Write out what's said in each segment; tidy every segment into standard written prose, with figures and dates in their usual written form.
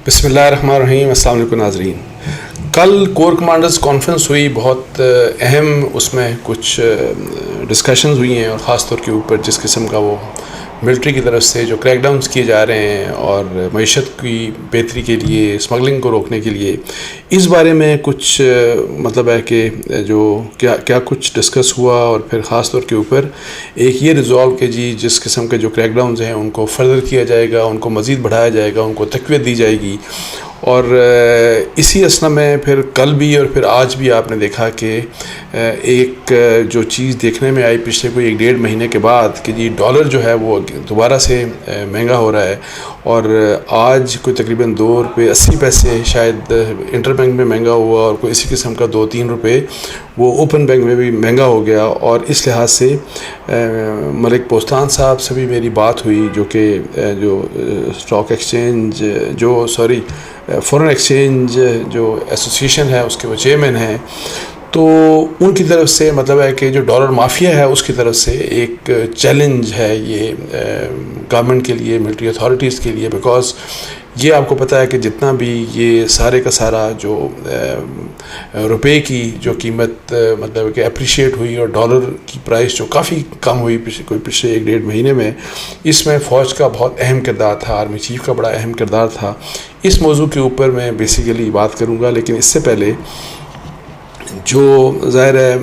بسم اللہ الرحمن الرحیم. السلام علیکم ناظرین. کل کور کمانڈرز کانفرنس ہوئی، بہت اہم اس میں کچھ ڈسکشنز ہوئی ہیں، اور خاص طور کے اوپر جس قسم کا وہ ملٹری کی طرف سے جو کریک ڈاؤنز کیے جا رہے ہیں اور معیشت کی بہتری کے لیے، اسمگلنگ کو روکنے کے لیے، اس بارے میں کچھ مطلب ہے کہ جو کیا کچھ ڈسکس ہوا، اور پھر خاص طور کے اوپر ایک یہ ریزولو کہ جی جس قسم کے جو کریک ڈاؤنز ہیں ان کو فردر کیا جائے گا، ان کو مزید بڑھایا جائے گا، ان کو تقویت دی جائے گی. اور اسی اسنا میں پھر کل بھی اور پھر آج بھی آپ نے دیکھا کہ ایک جو چیز دیکھنے میں آئی پچھلے کوئی 1.5 مہینے کے بعد کہ جی ڈالر جو ہے وہ دوبارہ سے مہنگا ہو رہا ہے، اور آج کوئی تقریباً 2 روپے 80 پیسے شاید انٹر بینک میں مہنگا ہوا، اور کوئی اسی قسم کا 2-3 روپے وہ اوپن بینک میں بھی مہنگا ہو گیا. اور اس لحاظ سے ملک پوستان صاحب سے بھی میری بات ہوئی، جو کہ جو اسٹاک ایکسچینج فورن ایکسچینج جو ایسوسیشن ہے اس کے وہ چیئرمین ہیں. تو ان کی طرف سے مطلب ہے کہ جو ڈالر مافیا ہے اس کی طرف سے ایک چیلنج ہے یہ گورنمنٹ کے لیے، ملٹری اتھارٹیز کے لیے، بیکاز یہ آپ کو پتہ ہے کہ جتنا بھی یہ سارے کا سارا جو روپے کی جو قیمت مطلب کہ اپریشیٹ ہوئی، اور ڈالر کی پرائس جو کافی کم ہوئی پچھلے 1.5 مہینے میں، اس میں فوج کا بہت اہم کردار تھا، آرمی چیف کا بڑا اہم کردار تھا. اس موضوع کے اوپر میں بیسیکلی بات کروں گا، لیکن اس سے پہلے جو ظاہر ہے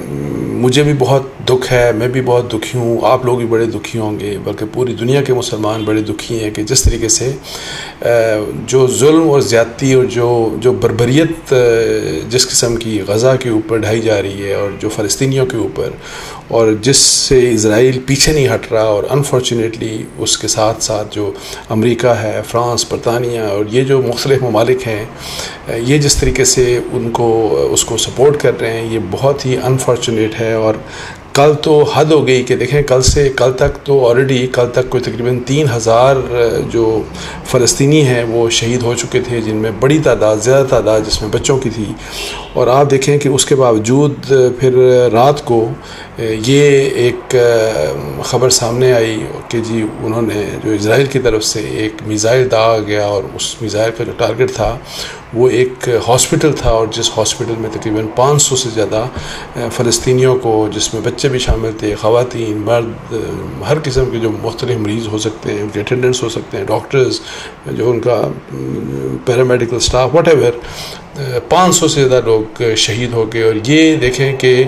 مجھے بھی بہت دکھ ہے، میں بھی بہت دکھی ہوں، آپ لوگ بھی بڑے دکھی ہوں گے، بلکہ پوری دنیا کے مسلمان بڑے دکھی ہیں کہ جس طریقے سے جو ظلم اور زیادتی اور جو بربریت جس قسم کی غزہ کے اوپر ڈھائی جا رہی ہے، اور جو فلسطینیوں کے اوپر، اور جس سے اسرائیل پیچھے نہیں ہٹ رہا، اور انفارچونیٹلی اس کے ساتھ ساتھ جو امریکہ ہے، فرانس، برطانیہ، اور یہ جو مختلف ممالک ہیں، یہ جس طریقے سے اس کو سپورٹ کر رہے ہیں، یہ بہت ہی انفارچونیٹ ہے. اور کل تو حد ہو گئی کہ دیکھیں کل تک تو آلریڈی کل تک کوئی تقریباً 3000 جو فلسطینی ہیں وہ شہید ہو چکے تھے، جن میں بڑی تعداد، زیادہ تعداد جس میں بچوں کی تھی. اور آپ دیکھیں کہ اس کے باوجود پھر رات کو یہ ایک خبر سامنے آئی کہ جی انہوں نے جو اسرائیل کی طرف سے ایک میزائل داغا گیا، اور اس میزائل کا جو ٹارگٹ تھا وہ ایک ہاسپٹل تھا، اور جس ہاسپٹل میں تقریباً 500 سے زیادہ فلسطینیوں کو، جس میں بچے بھی شامل تھے، خواتین، مرد، ہر قسم کے جو مختلف مریض ہو سکتے ہیں، ان کے اٹینڈنٹس ہو سکتے ہیں، ڈاکٹرز، جو ان کا پیرامیڈیکل اسٹاف، واٹ ایور، 500 سے زیادہ لوگ شہید ہو گئے. اور یہ دیکھیں کہ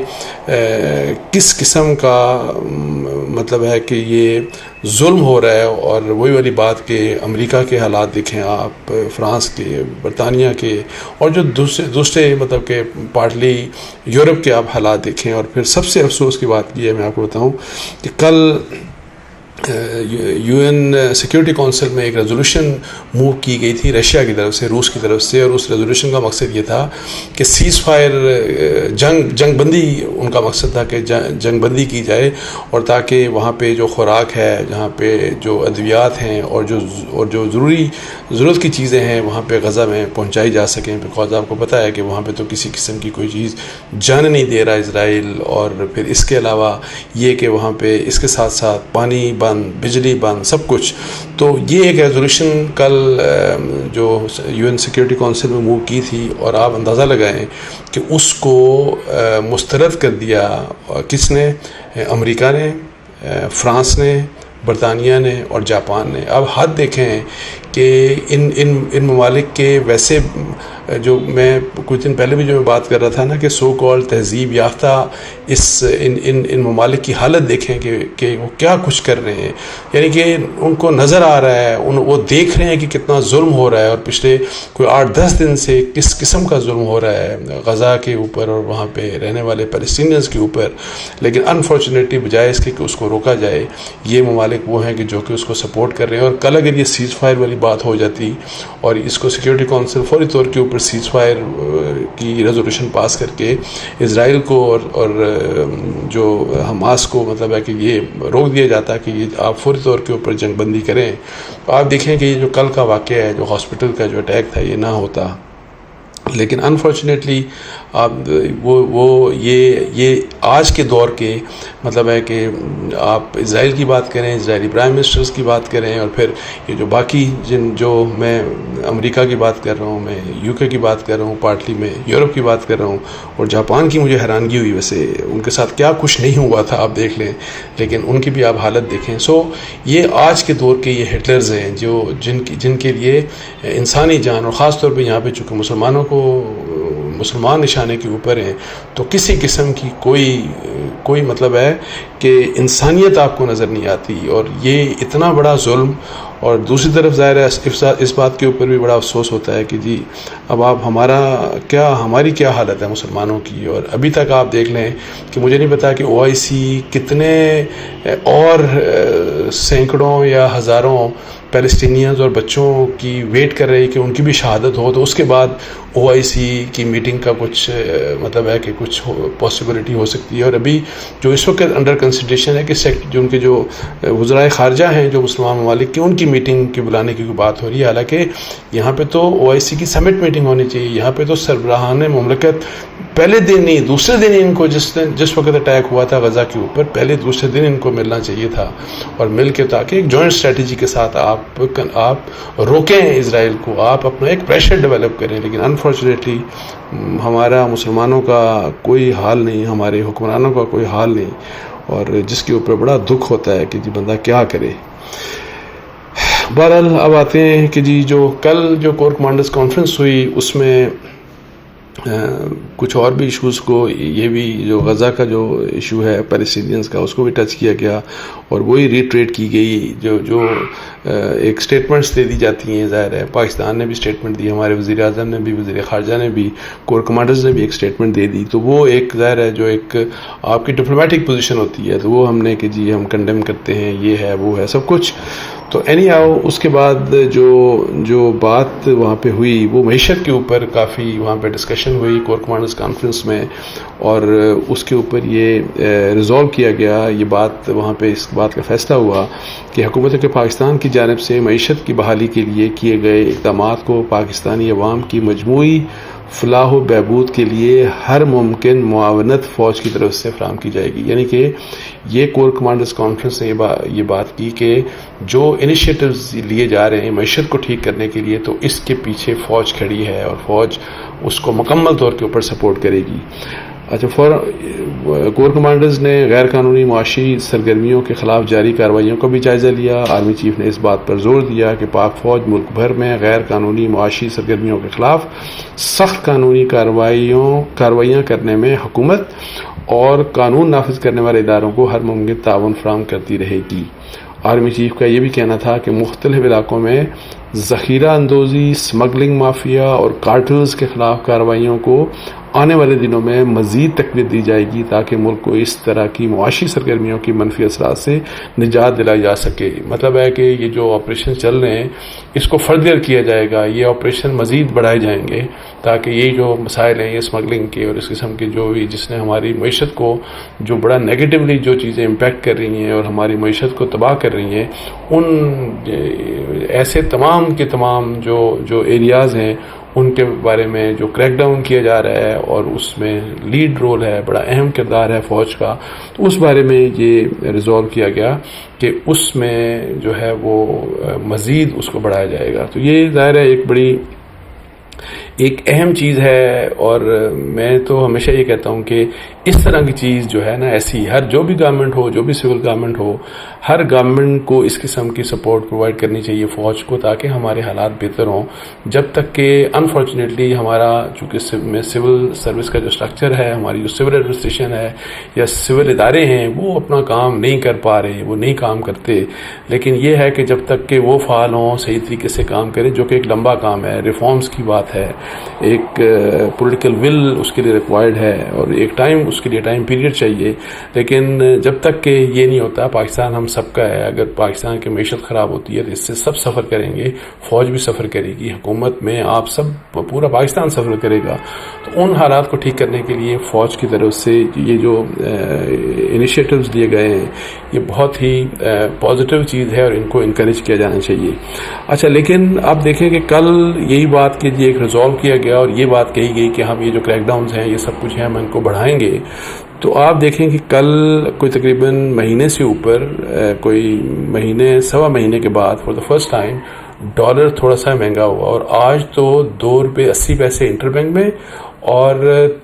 کس قسم کا مطلب ہے کہ یہ ظلم ہو رہا ہے. اور وہی والی بات کہ امریکہ کے حالات دیکھیں آپ، فرانس کے، برطانیہ کے، اور جو دوسرے مطلب کہ پارٹلی یورپ کے آپ حالات دیکھیں. اور پھر سب سے افسوس کی بات یہ ہے، میں آپ کو بتاؤں کہ کل UN سیکیورٹی کونسل میں ایک ریزولوشن موو کی گئی تھی رشیا کی طرف سے، روس کی طرف سے، اور اس ریزولوشن کا مقصد یہ تھا کہ سیز فائر، جنگ بندی، ان کا مقصد تھا کہ جنگ بندی کی جائے، اور تاکہ وہاں پہ جو خوراک ہے، جہاں پہ جو ادویات ہیں، اور جو ضرورت کی چیزیں ہیں وہاں پہ غزہ میں پہنچائی جا سکیں. بیکاز آپ کو پتہ ہے کہ وہاں پہ تو کسی قسم کی کوئی چیز جانے نہیں دے رہا اسرائیل. اور پھر اس کے علاوہ یہ کہ وہاں پہ اس کے ساتھ ساتھ پانی بند، بجلی بند، سب کچھ. تو یہ ایک ریزولوشن کل جو UN سیکیورٹی کونسل میں موو کی تھی، اور آپ اندازہ لگائیں کہ اس کو مسترد کر دیا کس نے؟ امریکہ نے، فرانس نے، برطانیہ نے، اور جاپان نے. اب حد دیکھیں کہ ان ممالک کے ویسے جو میں کچھ دن پہلے بھی جو میں بات کر رہا تھا نا کہ سو کال تہذیب یافتہ ان ممالک کی حالت دیکھیں کہ وہ کیا کچھ کر رہے ہیں. یعنی کہ ان کو نظر آ رہا ہے، وہ دیکھ رہے ہیں کہ کتنا ظلم ہو رہا ہے، اور پچھلے کوئی 8-10 دن سے کس قسم کا ظلم ہو رہا ہے غزہ کے اوپر اور وہاں پہ رہنے والے پیلسٹینینز کے اوپر. لیکن انفارچونیٹلی بجائے اس کے کہ اس کو روکا جائے، یہ ممالک وہ ہیں کہ جو کہ اس کو سپورٹ کر رہے ہیں. اور کل اگر یہ سیز فائر والی بات ہو جاتی، اور اس کو سیکیورٹی کونسل فوری طور کے اوپر سیز فائر کی ریزولوشن پاس کر کے اسرائیل کو اور جو حماس کو مطلب ہے کہ یہ روک دیا جاتا کہ یہ آپ فوری طور کے اوپر جنگ بندی کریں، تو آپ دیکھیں کہ یہ جو کل کا واقعہ ہے، جو ہاسپٹل کا جو اٹیک تھا، یہ نہ ہوتا. لیکن انفارچونیٹلی یہ آج کے دور کے مطلب ہے کہ آپ اسرائیل کی بات کریں، اسرائیلی پرائم منسٹرز کی بات کریں، اور پھر یہ جو باقی جو میں امریکہ کی بات کر رہا ہوں، میں یو کے کی بات کر رہا ہوں، پارٹلی میں یورپ کی بات کر رہا ہوں، اور جاپان کی مجھے حیرانگی ہوئی، ویسے ان کے ساتھ کیا کچھ نہیں ہوا تھا آپ دیکھ لیں، لیکن ان کی بھی آپ حالت دیکھیں. سو یہ آج کے دور کے یہ ہٹلرز ہیں جو جن کے لیے انسانی جان، اور خاص طور پہ یہاں پہ چونکہ مسلمان نشانے کے اوپر ہیں، تو کسی قسم کی کوئی مطلب ہے کہ انسانیت آپ کو نظر نہیں آتی. اور یہ اتنا بڑا ظلم، اور دوسری طرف ظاہر ہے اس بات کے اوپر بھی بڑا افسوس ہوتا ہے کہ جی اب آپ ہماری کیا حالت ہے مسلمانوں کی. اور ابھی تک آپ دیکھ لیں کہ مجھے نہیں پتا کہ OIC کتنے اور سینکڑوں یا ہزاروں پیلسٹینینز اور بچوں کی ویٹ کر رہی کہ ان کی بھی شہادت ہو، تو اس کے بعد OIC کی میٹنگ کا کچھ مطلب ہے کہ کچھ پاسبلٹی ہو سکتی ہے. اور ابھی جو اس وقت انڈر کنسیڈریشن ہے کہ جو ان کے جو وزرائے خارجہ ہیں جو مسلمان ممالک کی، ان کی میٹنگ کے بلانے کی بات ہو رہی ہے. حالانکہ یہاں پہ تو OIC کی سمٹ میٹنگ ہونی چاہیے، یہاں پہ تو سربراہان مملکت پہلے دن نہیں دوسرے دن ان کو جس وقت اٹیک ہوا تھا غزہ کے اوپر، پہلے دوسرے دن ان کو ملنا چاہیے تھا، اور مل کے تاکہ ایک جوائنٹ اسٹریٹجی کے ساتھ آپ روکیں اسرائیل کو، آپ اپنا ایک پریشر ڈیولپ کریں. لیکن انفارچونیٹلی ہمارا مسلمانوں کا کوئی حال نہیں، ہمارے حکمرانوں کا کوئی حال نہیں، اور جس کے اوپر بڑا دکھ ہوتا ہے کہ جی بندہ کیا کرے. بہرحال اب آتے ہیں کہ جی کل جو کور کمانڈرز کانفرنس ہوئی، اس میں کچھ اور بھی ایشوز کو، یہ بھی جو غزہ کا جو ایشو ہے پیلسٹینینز کا، اس کو بھی ٹچ کیا گیا، اور وہی ریٹریٹ کی گئی جو ایک سٹیٹمنٹس دے دی جاتی ہیں. ظاہر ہے پاکستان نے بھی سٹیٹمنٹ دی، ہمارے وزیر اعظم نے بھی، وزیر خارجہ نے بھی، کور کمانڈرز نے بھی ایک سٹیٹمنٹ دے دی. تو وہ ایک ظاہر ہے جو ایک آپ کی ڈپلومیٹک پوزیشن ہوتی ہے، تو وہ ہم نے کہ جی ہم کنڈیم کرتے ہیں، یہ ہے وہ ہے سب کچھ. تو اینی ہاؤ اس کے بعد جو بات وہاں پہ ہوئی وہ معیشت کے اوپر کافی وہاں پہ ڈسکشن ہوئی کور کمانڈرز کانفرنس میں، اور اس کے اوپر یہ ریزولو کیا گیا، یہ بات وہاں پہ اس بات کا فیصلہ ہوا کہ حکومت کے پاکستان کی جانب سے معیشت کی بحالی کے لیے کیے گئے اقدامات کو پاکستانی عوام کی مجموعی فلاح و بہبود کے لیے ہر ممکن معاونت فوج کی طرف سے فراہم کی جائے گی. یعنی کہ یہ کور کمانڈرز کانفرنس نے یہ بات کی کہ جو انیشیٹوز لیے جا رہے ہیں معیشت کو ٹھیک کرنے کے لیے، تو اس کے پیچھے فوج کھڑی ہے، اور فوج اس کو مکمل طور کے اوپر سپورٹ کرے گی. اچھا، کور کمانڈرز نے غیر قانونی معاشی سرگرمیوں کے خلاف جاری کارروائیوں کا بھی جائزہ لیا. آرمی چیف نے اس بات پر زور دیا کہ پاک فوج ملک بھر میں غیر قانونی معاشی سرگرمیوں کے خلاف سخت قانونی کارروائیاں کرنے میں حکومت اور قانون نافذ کرنے والے اداروں کو ہر ممکن تعاون فراہم کرتی رہے گی. آرمی چیف کا یہ بھی کہنا تھا کہ مختلف علاقوں میں ذخیرہ اندوزی، اسمگلنگ مافیا اور کارٹلز کے خلاف کارروائیوں کو آنے والے دنوں میں مزید تقویت دی جائے گی تاکہ ملک کو اس طرح کی معاشی سرگرمیوں کی منفی اثرات سے نجات دلائی جا سکے. مطلب ہے کہ یہ جو آپریشن چل رہے ہیں اس کو فردر کیا جائے گا، یہ آپریشن مزید بڑھائے جائیں گے تاکہ یہ جو مسائل ہیں یہ اسمگلنگ کے اور اس قسم کے جو بھی جس نے ہماری معیشت کو جو بڑا نیگیٹولی جو چیزیں امپیکٹ کر رہی ہیں اور ہماری معیشت کو تباہ کر رہی ہیں، ان ایسے تمام کے تمام جو ایریاز ہیں ان کے بارے میں جو کریک ڈاؤن کیا جا رہا ہے، اور اس میں لیڈ رول ہے، بڑا اہم کردار ہے فوج کا. تو اس بارے میں یہ ریزولو کیا گیا کہ اس میں جو ہے وہ مزید اس کو بڑھایا جائے گا. تو یہ ظاہر ہے ایک اہم چیز ہے، اور میں تو ہمیشہ یہ کہتا ہوں کہ اس طرح کی چیز جو ہے نا، ایسی جو بھی گورنمنٹ ہو، جو بھی سول گورنمنٹ ہو، ہر گورنمنٹ کو اس قسم کی سپورٹ پرووائڈ کرنی چاہیے فوج کو تاکہ ہمارے حالات بہتر ہوں. جب تک کہ انفارچونیٹلی ہمارا چونکہ سول سروس کا جو اسٹرکچر ہے، ہماری جو سول ایڈمنسٹریشن ہے یا سول ادارے ہیں، وہ اپنا کام نہیں کر پا رہے، وہ نہیں کام کرتے. لیکن یہ ہے کہ جب تک کہ وہ فعال ہوں، صحیح طریقے سے کام کریں، جو کہ ایک لمبا کام ہے، ریفارمز کی بات ہے، ایک پولیٹیکل ول اس کے لیے ریکوائرڈ ہے، اور ایک ٹائم اس کے لیے ٹائم پیریڈ چاہیے. لیکن جب تک کہ یہ نہیں ہوتا، پاکستان ہم سب کا ہے، اگر پاکستان کی معیشت خراب ہوتی ہے تو اس سے سب سفر کریں گے، فوج بھی سفر کرے گی، حکومت میں آپ سب پورا پاکستان سفر کرے گا. تو ان حالات کو ٹھیک کرنے کے لیے فوج کی طرف سے یہ جو انیشیٹوز لیے گئے ہیں یہ بہت ہی پازیٹیو چیز ہے، اور ان کو انکریج کیا جانا چاہیے. اچھا، لیکن آپ دیکھیں کہ کل یہی بات کہ ایک ریزولو کیا گیا اور یہ بات کہی گئی کہ ہم یہ جو کریک ڈاؤنز ہیں یہ سب کچھ ہے، ہم ان کو بڑھائیں گے. تو آپ دیکھیں کہ کل کوئی تقریباً مہینے سے اوپر کوئی مہینے سوا مہینے کے بعد for the first time dollar تھوڑا سا مہنگا ہوا، اور آج تو $2.80 انٹر بینک میں اور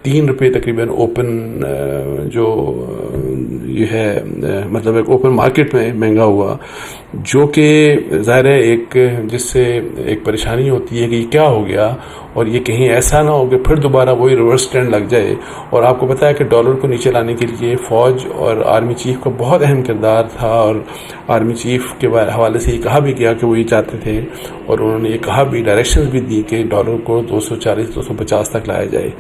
$3 تقریباً اوپن جو یہ ہے مطلب ایک اوپن مارکیٹ میں مہنگا ہوا، جو کہ ظاہر ہے ایک جس سے ایک پریشانی ہوتی ہے کہ یہ کیا ہو گیا، اور یہ کہیں ایسا نہ ہو کہ پھر دوبارہ وہی ریورس ٹرینڈ لگ جائے. اور آپ کو پتہ ہے کہ ڈالر کو نیچے لانے کے لیے فوج اور آرمی چیف کا بہت اہم کردار تھا، اور آرمی چیف کے حوالے سے یہ کہا بھی گیا کہ وہ یہ چاہتے تھے، اور انہوں نے یہ کہا بھی ڈائریکشنز بھی دی کہ ڈالر کو 240-250 تک لایا جائے.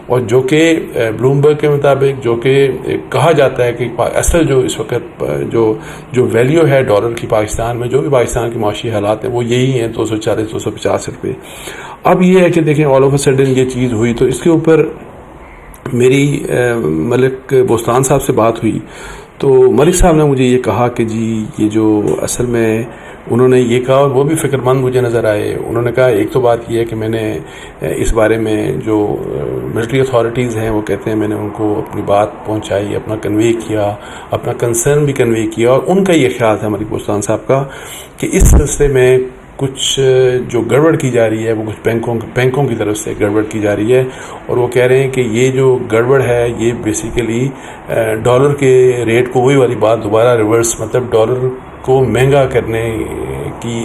اور جو کہ بلومبرگ کے مطابق جو کہ کہا جاتا ہے کہ اصل جو اس وقت جو ویلیو ہے ڈالر کی پاکستان میں، جو بھی پاکستان کے معاشی حالات ہیں، وہ یہی ہیں $240-250. اب یہ ہے کہ دیکھیں آل آف اے سڈن یہ چیز ہوئی، تو اس کے اوپر میری ملک بوستان صاحب سے بات ہوئی، تو ملک صاحب نے مجھے یہ کہا کہ جی یہ جو اصل میں انہوں نے یہ کہا، اور وہ بھی فکر مند مجھے نظر آئے. انہوں نے کہا ایک تو بات یہ ہے کہ میں نے اس بارے میں جو ملٹری اتھارٹیز ہیں وہ کہتے ہیں میں نے ان کو اپنی بات پہنچائی، اپنا کنوے کیا، اپنا کنسرن بھی کنوے کیا، اور ان کا یہ خیال تھا ملک بوستان صاحب کا کہ اس سلسلے میں کچھ جو گڑبڑ کی جا رہی ہے وہ کچھ بینکوں کی طرف سے گڑبڑ کی جا رہی ہے، اور وہ کہہ رہے ہیں کہ یہ جو گڑبڑ ہے یہ بیسیکلی ڈالر کے ریٹ کو وہی والی بات دوبارہ ریورس، مطلب ڈالر کو مہنگا کرنے کی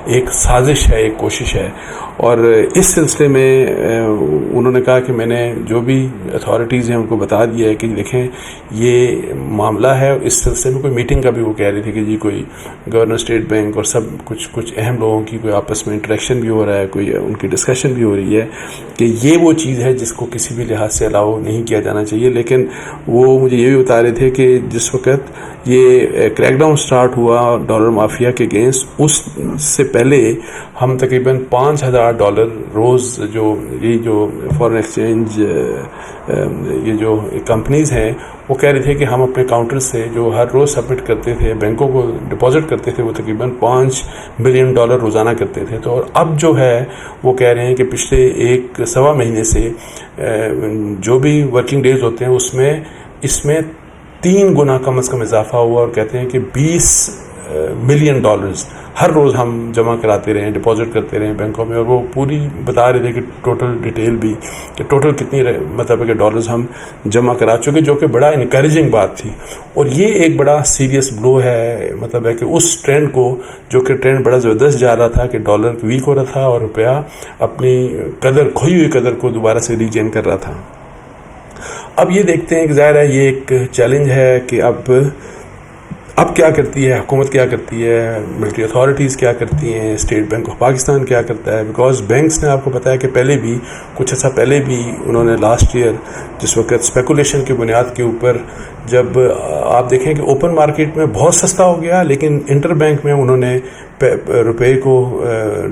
ایک سازش ہے، ایک کوشش ہے. اور اس سلسلے میں انہوں نے کہا کہ میں نے جو بھی اتھارٹیز ہیں ان کو بتا دیا ہے کہ دیکھیں یہ معاملہ ہے. اس سلسلے میں کوئی میٹنگ کا بھی وہ کہہ رہے تھے کہ جی کوئی گورنر اسٹیٹ بینک اور سب کچھ اہم لوگوں کی کوئی آپس میں انٹریکشن بھی ہو رہا ہے، کوئی ان کی ڈسکشن بھی ہو رہی ہے کہ یہ وہ چیز ہے جس کو کسی بھی لحاظ سے الاؤ نہیں کیا جانا چاہیے. لیکن وہ مجھے یہ بھی بتا رہے تھے کہ جس وقت یہ کریک ڈاؤن سٹارٹ ہوا ڈالر مافیا کے اگینسٹ، اس سے پہلے ہم تقریباً $5,000 روز جو فارن ایکسچینج یہ جو کمپنیز ہیں وہ کہہ رہے تھے کہ ہم اپنے کاؤنٹر سے جو ہر روز سبمٹ کرتے تھے، بینکوں کو ڈپازٹ کرتے تھے، وہ تقریباً $5 بلین روزانہ کرتے تھے. تو اور اب جو ہے وہ کہہ رہے ہیں کہ پچھلے سوا مہینے سے جو بھی ورکنگ ڈیز ہوتے ہیں اس میں 3 گنا کم از کم اضافہ ہوا، اور کہتے ہیں کہ $20 ملین ہر روز ہم جمع کراتے رہے، ڈپازٹ کرتے رہے بینکوں میں. اور وہ پوری بتا رہے تھے کہ ٹوٹل ڈیٹیل بھی کہ ٹوٹل کتنی مطلب کہ ڈالرز ہم جمع کرا چکے، جو کہ بڑا انکریجنگ بات تھی. اور یہ ایک بڑا سیریس بلو ہے، مطلب ہے کہ اس ٹرینڈ کو جو کہ ٹرینڈ بڑا زبردست جا رہا تھا کہ ڈالر ویک ہو رہا تھا اور روپیہ اپنی کھوئی ہوئی قدر کو دوبارہ سے ریگین کر رہا تھا. اب یہ دیکھتے ہیں کہ ظاہر ہے یہ ایک چیلنج ہے کہ اب کیا کرتی ہے حکومت، کیا کرتی ہے ملٹری اتھارٹیز، کیا کرتی ہیں اسٹیٹ بینک آف پاکستان کیا کرتا ہے. بیکاز بینکس نے آپ کو پتہ ہے کہ پہلے بھی کچھ عرصہ پہلے بھی انہوں نے لاسٹ ایئر جس وقت اسپیکولیشن کی بنیاد کے اوپر جب آپ دیکھیں کہ اوپن مارکیٹ میں بہت سستا ہو گیا، لیکن انٹر بینک میں انہوں نے روپے کو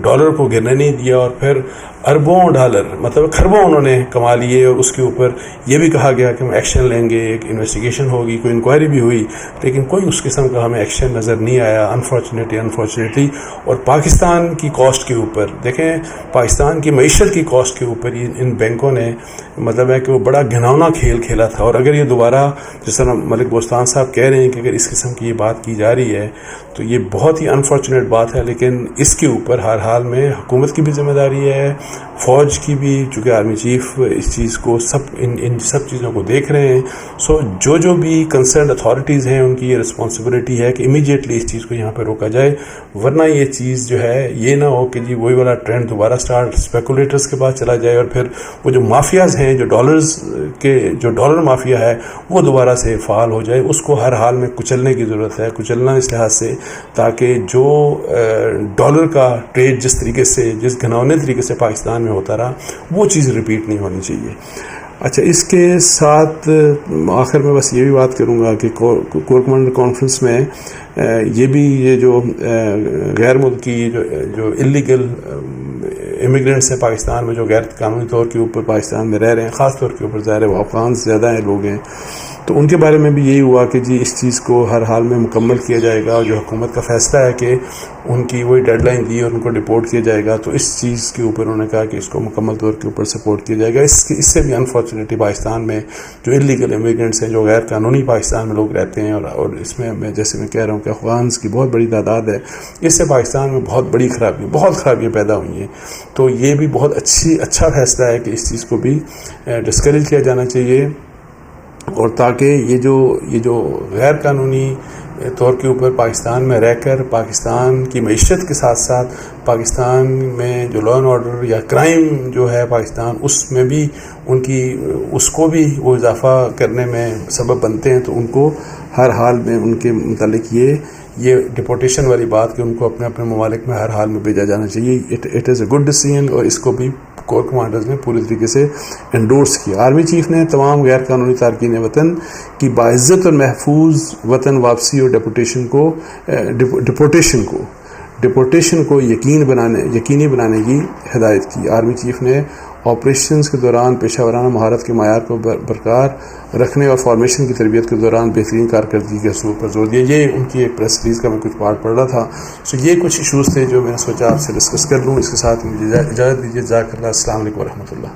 ڈالر کو گرنے نہیں دیا، اور پھر اربوں ڈالر مطلب خربوں انہوں نے کما لیے. اور اس کے اوپر یہ بھی کہا گیا کہ ہم ایکشن لیں گے، ایک انویسٹیگیشن ہوگی، کوئی انکوائری بھی ہوئی، لیکن کوئی اس قسم کا ہمیں ایکشن نظر نہیں آیا انفارچونیٹلی. اور پاکستان کی کاسٹ کے اوپر دیکھیں، پاکستان کی معیشت کی کاسٹ کے اوپر ان بینکوں نے مطلب ہے کہ وہ بڑا گھناؤنا کھیل کھیلا تھا. اور اگر یہ دوبارہ جس طرح ملک بوستان صاحب کہہ رہے ہیں کہ اگر اس قسم کی یہ بات کی جا رہی ہے تو یہ بہت ہی انفارچونیٹ بات ہے. لیکن اس کے اوپر ہر حال میں حکومت کی بھی ذمہ داری ہے، فوج کی بھی، چونکہ آرمی چیف اس چیز کو ان سب چیزوں کو دیکھ رہے ہیں. سو جو بھی کنسرنڈ اتھارٹیز ہیں ان کی یہ رسپانسبلٹی ہے کہ امیڈیٹلی اس چیز کو یہاں پہ روکا جائے، ورنہ یہ چیز جو ہے یہ نہ ہو کہ جی وہی والا ٹرینڈ دوبارہ اسپیکولیٹرز کے پاس چلا جائے، اور پھر وہ جو مافیاز ہیں جو ڈالر مافیا ہے وہ دوبارہ سے فعال ہو جائے. اس کو ہر حال میں کچلنے کی ضرورت ہے، کچلنا اس لحاظ سے تاکہ جو ڈالر کا ٹریڈ جس گھنونے طریقے سے پاکستان میں ہوتا رہا وہ چیز ریپیٹ نہیں ہونی چاہیے. اچھا، اس کے ساتھ آخر میں بس یہ بھی بات کروں گا کہ کور کمانڈر کانفرنس میں یہ جو غیر ملکی جو اللیگل امیگرینٹس ہیں پاکستان میں، جو غیر قانونی طور کے اوپر پاکستان میں رہ رہے ہیں، خاص طور کے اوپر ظاہر ہے وہ افغان زیادہ ہیں لوگ ہیں، تو ان کے بارے میں بھی یہی ہوا کہ جی اس چیز کو ہر حال میں مکمل کیا جائے گا، اور جو حکومت کا فیصلہ ہے کہ ان کی وہی ڈیڈ لائن دی اور ان کو ڈپورٹ کیا جائے گا، تو اس چیز کے اوپر انہوں نے کہا کہ اس کو مکمل طور کے اوپر سپورٹ کیا جائے گا۔ اس سے بھی انفارچونیٹلی پاکستان میں جو انلیگل امیگرینٹس ہیں، جو غیر قانونی پاکستان میں لوگ رہتے ہیں، اور اس میں جیسے میں کہہ رہا ہوں کہ افغانس کی بہت بڑی تعداد ہے، اس سے پاکستان میں بہت بڑی بہت خرابیاں پیدا ہوئی ہیں۔ تو یہ بھی بہت اچھا فیصلہ ہے کہ اس چیز کو بھی ڈسکریج کیا جانا چاہیے، اور تاکہ یہ جو غیر قانونی طور کے اوپر پاکستان میں رہ کر پاکستان کی معیشت کے ساتھ ساتھ پاکستان میں جو لا اینڈ آرڈر یا کرائم جو ہے پاکستان، اس میں بھی اس کو بھی وہ اضافہ کرنے میں سبب بنتے ہیں، تو ان کو ہر حال میں ان کے متعلق یہ ڈپورٹیشن والی بات کہ ان کو اپنے ممالک میں ہر حال میں بھیجا جانا چاہیے، it is a good decision, اور اس کو بھی کور کمانڈرز نے پوری طریقے سے انڈورس کیا۔ آرمی چیف نے تمام غیر قانونی تارکین وطن کی باعزت اور محفوظ وطن واپسی اور ڈپورٹیشن کو یقینی بنانے کی ہدایت کی۔ آرمی چیف نے آپریشنز کے دوران پیشہ ورانہ مہارت کے معیار کو برقرار رکھنے اور فارمیشن کی تربیت کے دوران بہترین کارکردگی کے اصول پر زور دیا۔ یہ ان کی ایک پریس ریلیز کا میں کچھ پارٹ پڑھ رہا تھا۔ یہ کچھ ایشوز تھے جو میں نے سوچا آپ سے ڈسکس کر لوں۔ اس کے ساتھ مجھے اجازت دیجیے۔ جزاک اللہ۔ السلام علیکم ورحمۃ اللہ۔